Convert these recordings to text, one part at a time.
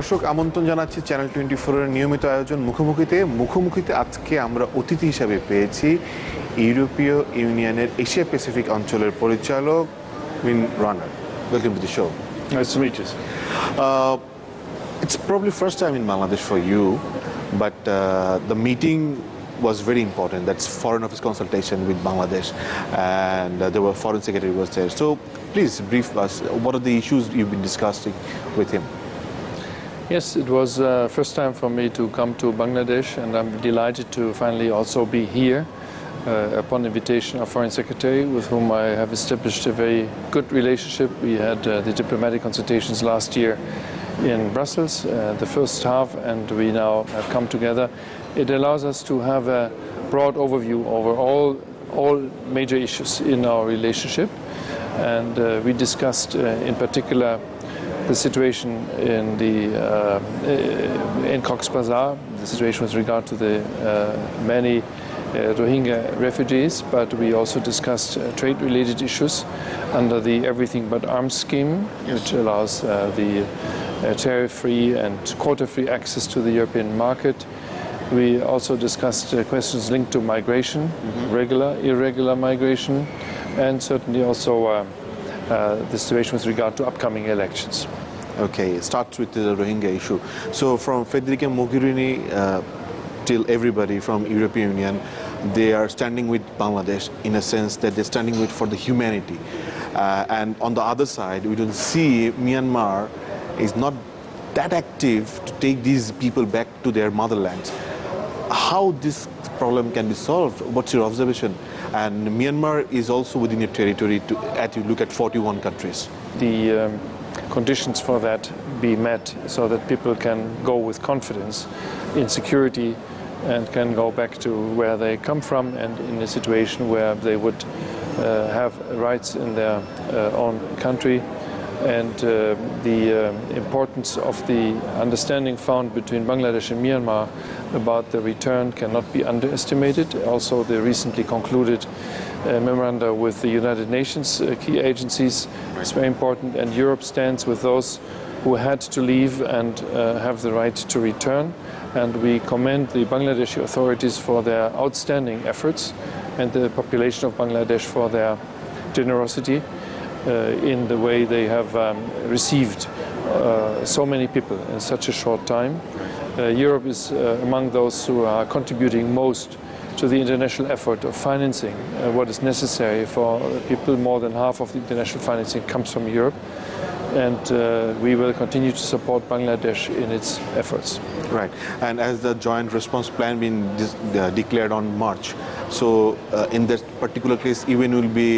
দর্শক আমন্ত্রণ জানাচ্ছি চ্যানেল 24 এর নিয়মিত আয়োজন মুখোমুখিতে আজকে আমরা অতিথি হিসেবে পেয়েছি ইউরোপীয় ইউনিয়নের এশিয়া প্যাসিফিক অঞ্চলের পরিচালক win runner. Welcome to the show. Nice to meet you. It's probably first time in Bangladesh for you, but the meeting was very important. That's Foreign Office consultation with Bangladesh, and there were Foreign Secretary was there. So please brief us. What are the issues you've been discussing with him? Yes, it was first time for me to come to Bangladesh, and I'm delighted to finally also be here upon invitation of Foreign Secretary, with whom I have established a very good relationship. We had the diplomatic consultations last year in Brussels, the first half, and we now have come together. It allows us to have a broad overview over all major issues in our relationship, and we discussed in particular the situation in Cox's Bazar, the situation with regard to the many Rohingya refugees, but we also discussed trade-related issues under the Everything But Arms scheme, which allows the tariff-free and quota-free access to the European market. We also discussed questions linked to migration, regular, irregular migration, and certainly also the situation with regard to upcoming elections. Okay, it starts with the Rohingya issue. So from Federica Mogherini till everybody from European Union, they are standing with Bangladesh in a sense that they're standing with for the humanity. And on the other side, we don't see Myanmar is not that active to take these people back to their motherlands. How this problem can be solved? What's your observation? And Myanmar is also within your territory as you look at 41 countries. The conditions for that be met so that people can go with confidence in security and can go back to where they come from, and in a situation where they would have rights in their own country. And the importance of the understanding found between Bangladesh and Myanmar about the return cannot be underestimated. Also, the recently concluded memoranda with the United Nations key agencies is very important, and Europe stands with those who had to leave and have the right to return. And we commend the Bangladeshi authorities for their outstanding efforts, and the population of Bangladesh for their generosity in the way they have received so many people in such a short time. Europe is among those who are contributing most to the international effort of financing what is necessary for people. More than half of the international financing comes from Europe, and we will continue to support Bangladesh in its efforts. Right, and as the joint response plan been declared on March, so in that particular case, UN will be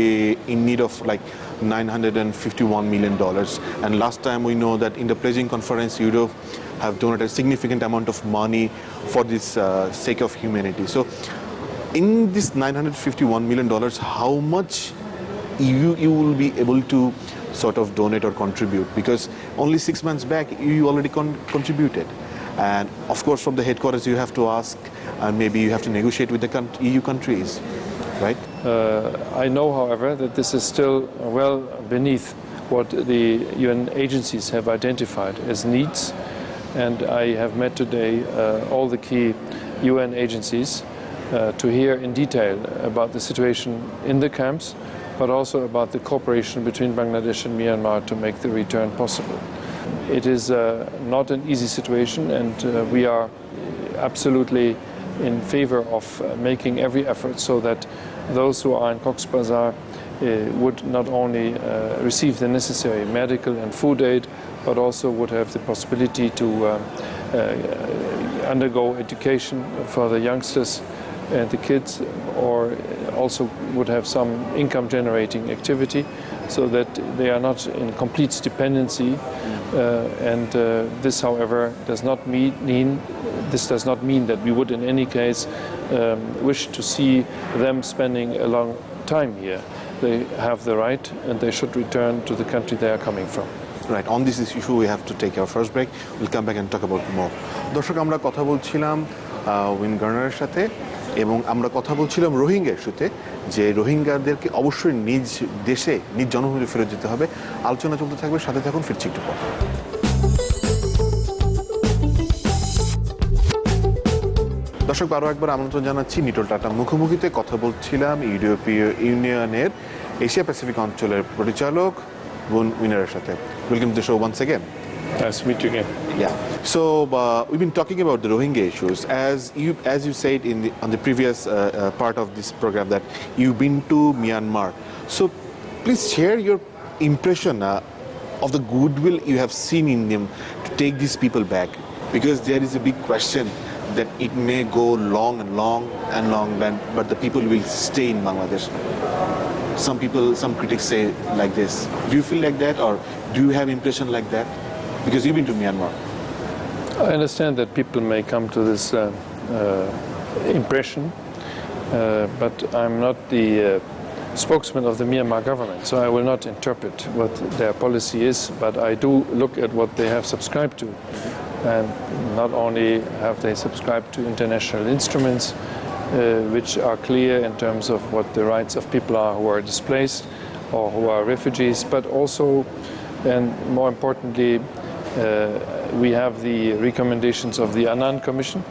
in need of like $951 million. And last time we know that in the pledging conference, Europe have donated a significant amount of money for this sake of humanity. So in this $951 million, how much you will be able to sort of donate or contribute? Because only 6 months back, you already contributed. And of course, from the headquarters, you have to ask, and maybe you have to negotiate with the EU countries, right? I know, however, that this is still well beneath what the UN agencies have identified as needs. And I have met today all the key UN agencies to hear in detail about the situation in the camps, but also about the cooperation between Bangladesh and Myanmar to make the return possible. It is not an easy situation, and we are absolutely in favor of making every effort so that those who are in Cox's Bazar would not only receive the necessary medical and food aid, but also would have the possibility to undergo education for the youngsters and the kids, or also would have some income generating activity, so that they are not in complete dependency. And this, however, does not mean that we would in any case wish to see them spending a long time here. They have the right, and they should return to the country they are coming from. Right, on this issue we have to take our first break. We'll come back and talk about more. দর্শক, আমরা কথা বলছিলাম win গার্নারের সাথে, এবং আমরা কথা বলছিলাম রোহিঙ্গা ইস্যুতে, যে রোহিঙ্গাদেরকে অবশ্যই নিজ দেশে নিজ জন্মভূমিতে ফেরত যেতে হবে। আলোচনা চলতে থাকবে, সাথে থাকুন, ফিরছি একটু পর। দর্শক আরও একবার আমন্ত্রণ জানাচ্ছি নিটোল টাটা মুখোমুখিতে কথা বলছিলাম ইউরোপীয় ইউনিয়নের এশিয়া প্যাসিফিক অঞ্চলের পরিচালক গুন উইনারের সাথে। Welcome to the show once again. Nice to meet you again. Yeah. So we've been talking about the Rohingya issues. As you said on the previous part of this program that you've been to Myanmar. So please share your impression of the goodwill you have seen in them to take these people back, because there is a big question that it may go long, but the people will stay in Bangladesh. Some critics say like this. Do you feel like that, or do you have impression like that? Because you've been to Myanmar. I understand that people may come to this impression, but I'm not the spokesman of the Myanmar government, so I will not interpret what their policy is, but I do look at what they have subscribed to. And not only have they subscribed to international instruments, which are clear in terms of what the rights of people are who are displaced or who are refugees, but also, and more importantly, we have the recommendations of the Annan Commission,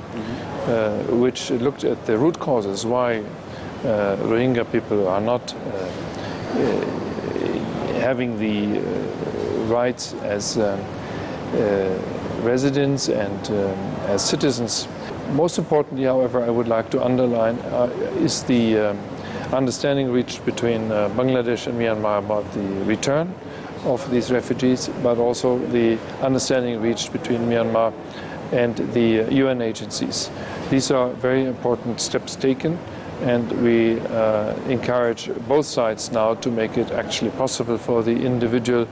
which looked at the root causes why Rohingya people are not having the rights as residents and as citizens. Most importantly, however, I would like to underline is the understanding reached between Bangladesh and Myanmar about the return of these refugees, but also the understanding reached between Myanmar and the UN agencies. These are very important steps taken, and we encourage both sides now to make it actually possible for the individual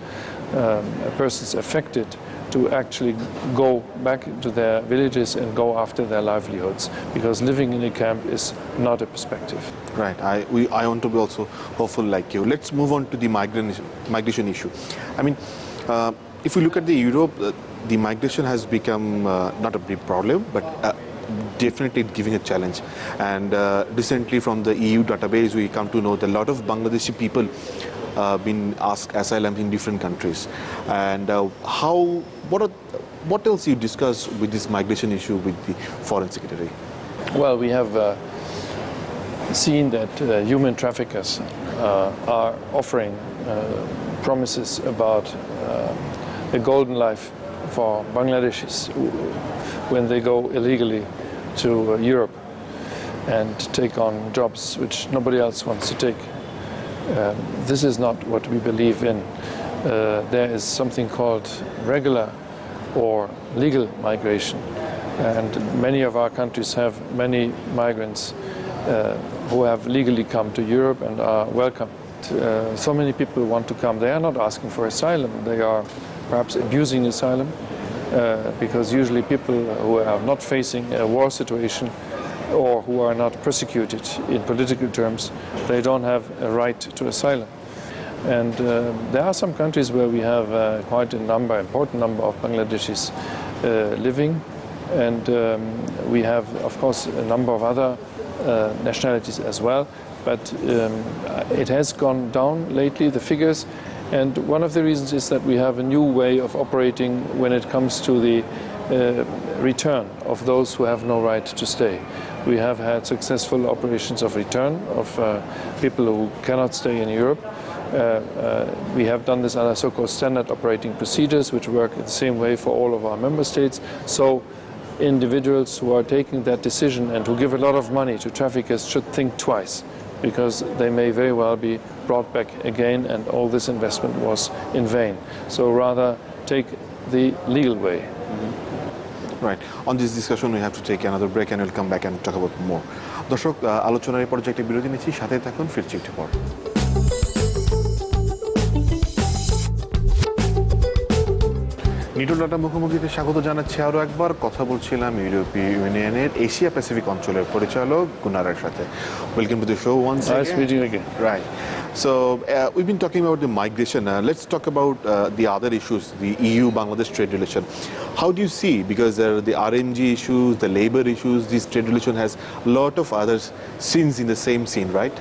persons affected to actually go back to their villages and go after their livelihoods, because living in a camp is not a perspective. Right. I want to be also hopeful like you. Let's move on to the migration issue. I mean, if we look at the Europe, the migration has become not a big problem, but definitely giving a challenge. And recently from the EU database, we come to know that a lot of Bangladeshi people been asked asylum in different countries. And what else you discuss with this migration issue with the Foreign Secretary? Well, we have seen that human traffickers are offering promises about a golden life for Bangladeshis when they go illegally to Europe and take on jobs which nobody else wants to take. This is not what we believe in. There is something called regular or legal migration, and many of our countries have many migrants who have legally come to Europe and are welcomed. So many people want to come. They are not asking for asylum. They are perhaps abusing asylum, because usually people who are not facing a war situation or who are not persecuted in political terms, they don't have a right to asylum. And there are some countries where we have quite a important number of Bangladeshis living, and we have, of course, a number of other nationalities as well, but it has gone down lately, the figures, and one of the reasons is that we have a new way of operating when it comes to the return of those who have no right to stay. We have had successful operations of return of people who cannot stay in Europe. We have done this under so-called standard operating procedures, which work the same way for all of our member states. So individuals who are taking that decision and who give a lot of money to traffickers should think twice, because they may very well be brought back again and all this investment was in vain. So rather take the legal way. Right. On this discussion, we have to take another break, and we'll come back and talk about more. দর্শক, আলোচনার এই পর্যায়ে একটা বিরতি নিচ্ছি, সাথে থাকুন, ফিরছি একটু পর। নিটোল টাটা মুখোমুখিতে স্বাগত জানাচ্ছি আরও একবার। কথা বলছিলাম ইউরোপীয় ইউনিয়নের এশিয়া প্যাসিফিক অঞ্চলের পরিচালক গুনারের সাথে। Welcome to the show once again. Nice meeting again. Right. So we've been talking about the migration. Let's talk about the other issues, the EU-Bangladesh trade relation. How do you see, because there are the RMG issues, the labor issues, this trade relation has a lot of other sins in the same scene, right?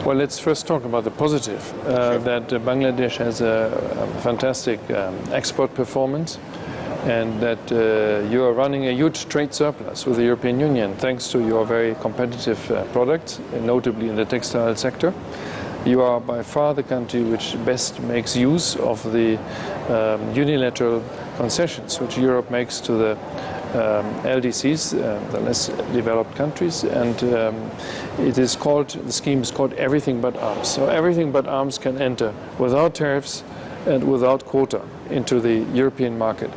Well, let's first talk about the positive, that Bangladesh has a fantastic export performance. and that you are running a huge trade surplus with the European Union thanks to your very competitive products, notably in the textile sector. You are by far the country which best makes use of the unilateral concessions which Europe makes to the LDCs, the less developed countries, and the scheme is called Everything But Arms. So everything but arms can enter without tariffs and without quota into the European market.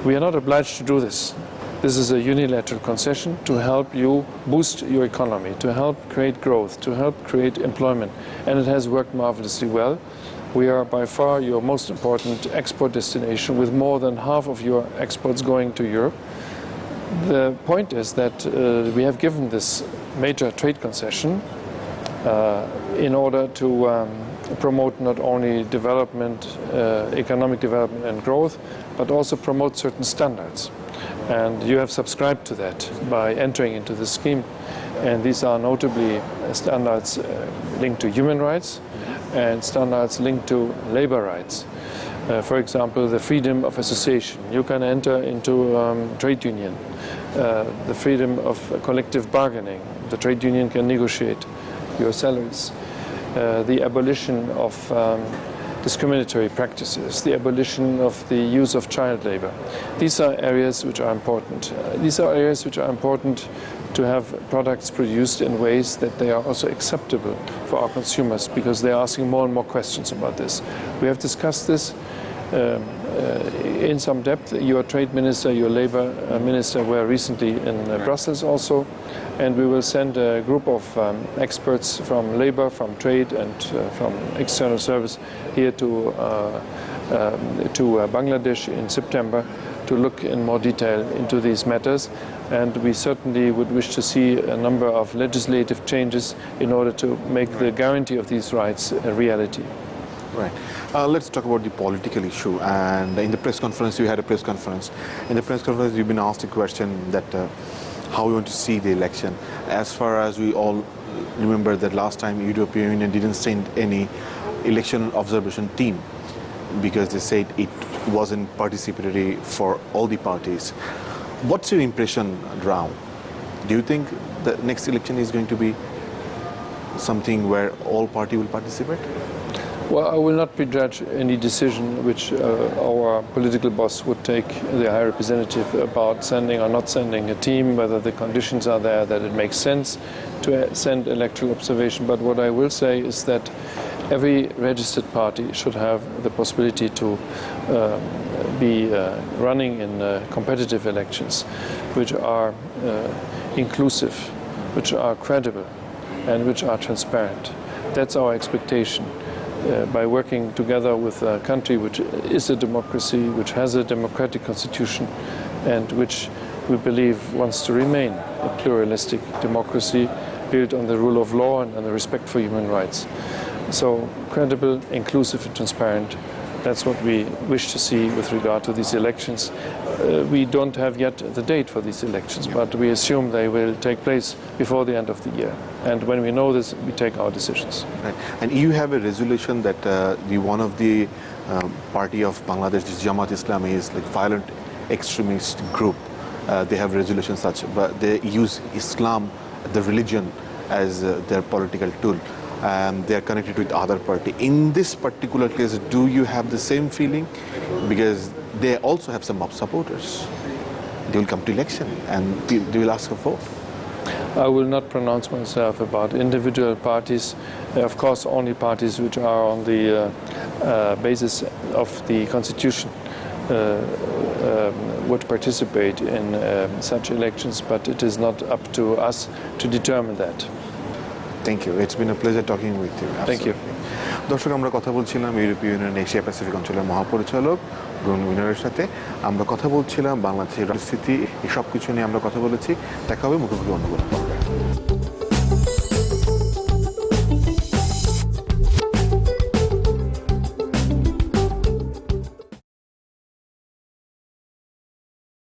We are not obliged to do this. This is a unilateral concession to help you boost your economy, to help create growth, to help create employment, and it has worked marvelously well. We are by far your most important export destination, with more than half of your exports going to Europe. The point is that we have given this major trade concession in order to promote not only development, economic development and growth, but also promote certain standards. And you have subscribed to that by entering into the scheme. And these are notably standards linked to human rights and standards linked to labor rights. For example, the freedom of association. You can enter into trade union. The freedom of collective bargaining. The trade union can negotiate your salaries. The abolition of discriminatory practices, the abolition of the use of child labor. These are areas which are important. These are areas which are important to have products produced in ways that they are also acceptable for our consumers, because they are asking more and more questions about this. We have discussed this in some depth. Your trade minister, your labor minister were recently in Brussels also, and we will send a group of experts from labor, from trade and from external service here to Bangladesh in September to look in more detail into these matters, and we certainly would wish to see a number of legislative changes in order to make the guarantee of these rights a reality. Right. Let's talk about the political issue. And in the press conference, you had a press conference. In the press conference, you've been asked a question that how we want to see the election. As far as we all remember that last time European Union didn't send any election observation team because they said it wasn't participatory for all the parties. What's your impression, Rao? Do you think the next election is going to be something where all parties will participate? Well, I will not prejudge any decision which our political boss would take, the High Representative, about sending or not sending a team, whether the conditions are there that it makes sense to send electoral observation. But what I will say is that every registered party should have the possibility to be running in competitive elections which are inclusive, which are credible, and which are transparent. That's our expectation. By working together with a country which is a democracy, which has a democratic constitution, and which we believe wants to remain a pluralistic democracy built on the rule of law and on the respect for human rights. So credible, inclusive and transparent, that's what we wish to see with regard to these elections. We don't have yet the date for these elections, but we assume they will take place before the end of the year. And when we know this, we take our decisions. Right. And you have a resolution that one of the party of Bangladesh, this Jamaat Islami, is like violent extremist group. They have resolutions such, but they use Islam, the religion, as their political tool. They are connected with other party. In this particular case, do you have the same feeling? Because they also have some mob supporters. They will come to election and they will ask for vote. I will not pronounce myself about individual parties. Of course, only parties which are on the basis of the constitution would participate in such elections, but it is not up to us to determine that. Thank you. It's been a pleasure talking with you. Thank you. দর্শক, আমরা কথা বলছিলাম ইউরোপীয় union Asia Pacific অঞ্চলের মহাপরিচালক Bruno উইনারের সাথে। আমরা কথা বলছিলাম বাংলাদেশের পরিস্থিতি, এই সব কিছু নিয়ে আমরা কথা বলেছি। দেখা হবে মুখোমুখি অন্য কোনো।